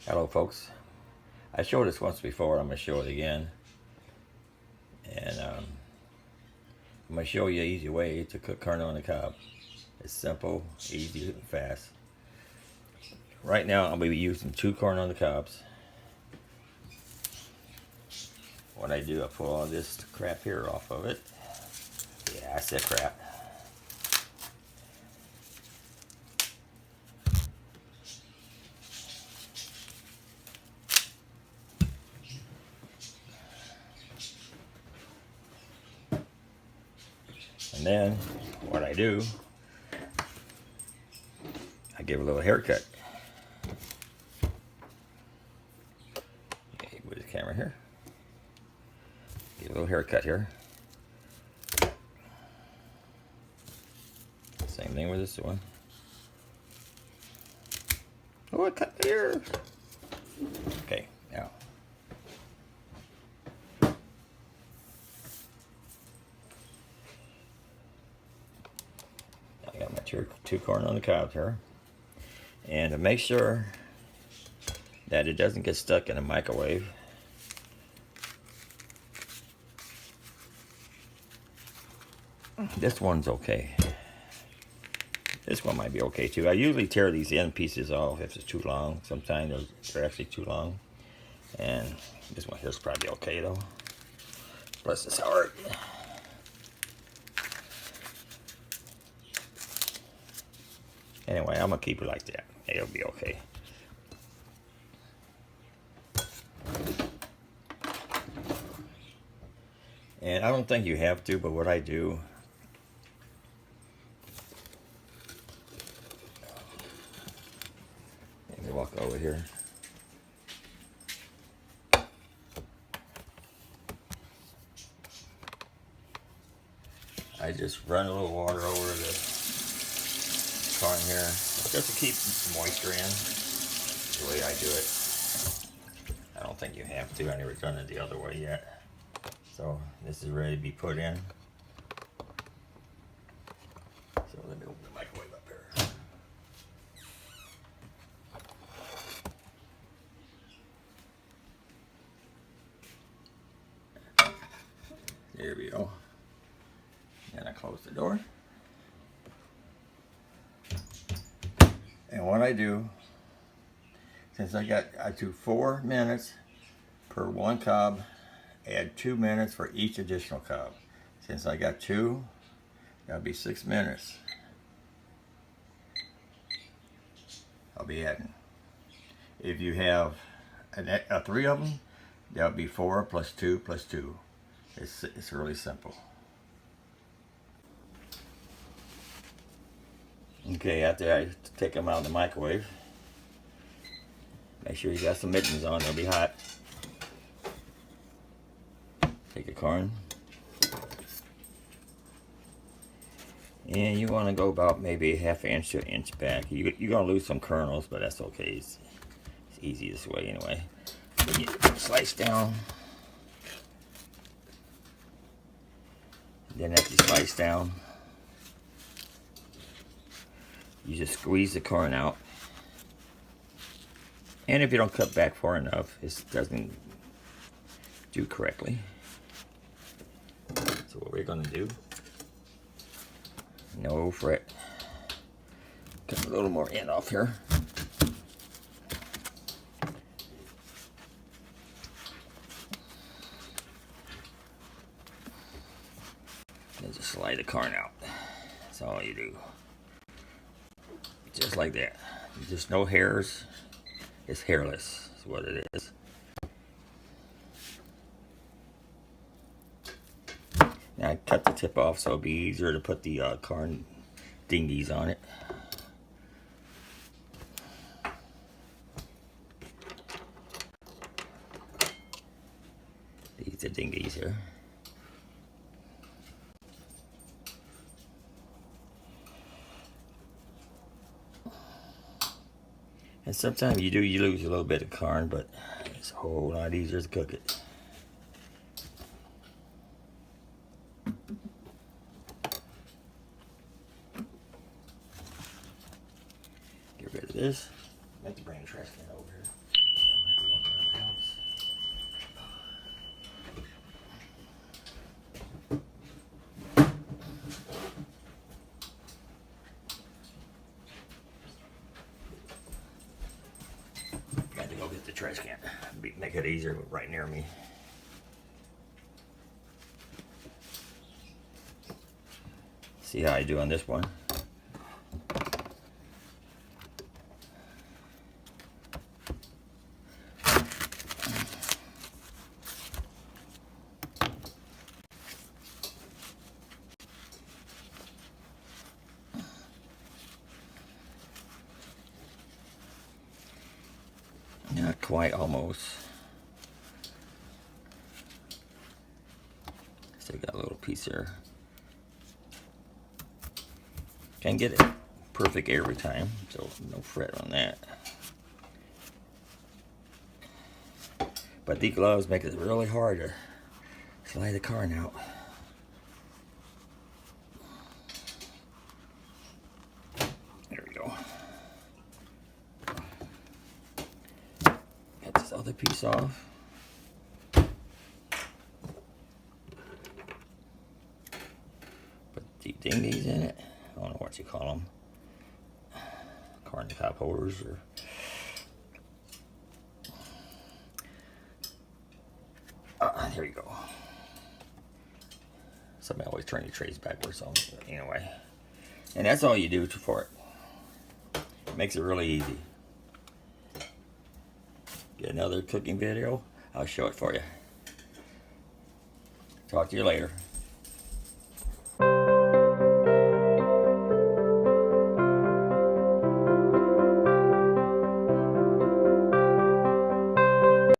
Hello folks, I showed this once before, I'm going to show it again, and I'm going to show you an easy way to cook corn on the cob. It's simple, easy, and fast. Right now I'm going to be using 2 corn on the cobs. What I do, I pull all this crap here off of it. Yeah, I said crap. And then what I do, I give a little haircut. Okay, with the camera here. Give a little haircut here. Same thing with this one. Oh, I cut my ear. Okay, now. I got my 2 corn on the cob here. And to make sure that it doesn't get stuck in the microwave, this one's okay. This one might be okay too. I usually tear these end pieces off if it's too long. Sometimes they're actually too long. And this one here's probably okay though. Bless his heart. Anyway, I'm gonna keep it like that. It'll be okay. And I don't think you have to, but what I do, let me walk over here. I just run a little water over the corn here, just to keep moisture in. The way I do it. I don't think you have to. I never done it the other way yet. So this is ready to be put in. So let me open the microwave up here. There we go. And I close the door. And what I do, since I do 4 minutes per 1 cob, add 2 minutes for each additional cob. Since I got 2, that'll be 6 minutes. I'll be adding. If you have 3 of them, that'll be 4 plus 2 plus 2. It's really simple. Okay, after I take them out of the microwave, make sure you got some mittens on, they'll be hot. Take the corn. And you want to go about maybe 1/2 inch to 1 inch back. You're going to lose some kernels, but that's okay. It's easy this way anyway. Then you slice down. Then after you slice down, you just squeeze the corn out. And if you don't cut back far enough, it doesn't do correctly. So what we're going to do, no fret, cut a little more end off here. And just slide the corn out. That's all you do. Just like that. Just no hairs. It's hairless is what it is. Now I cut the tip off so it'll be easier to put the corn dingies on it. These are dingies here. And sometimes you lose a little bit of corn, but it's a whole lot easier to cook it. Get rid of this. I meant to bring the trash can over here. I don't have to walk around the house. Got to go get the trash can. Make it easier, right near me. See how I do on this one. Not quite, almost. Still got a little piece there. Can't get it perfect every time, so no fret on that. But these gloves make it really hard to slide the car out. There we go. Got this other piece off. Put the dingies in it. I don't know what you call them. Corn top holders or. Here you go. Somebody always turn your trays backwards, so anyway. And that's all you do for it. It makes it really easy. Get another cooking video, I'll show it for you. Talk to you later.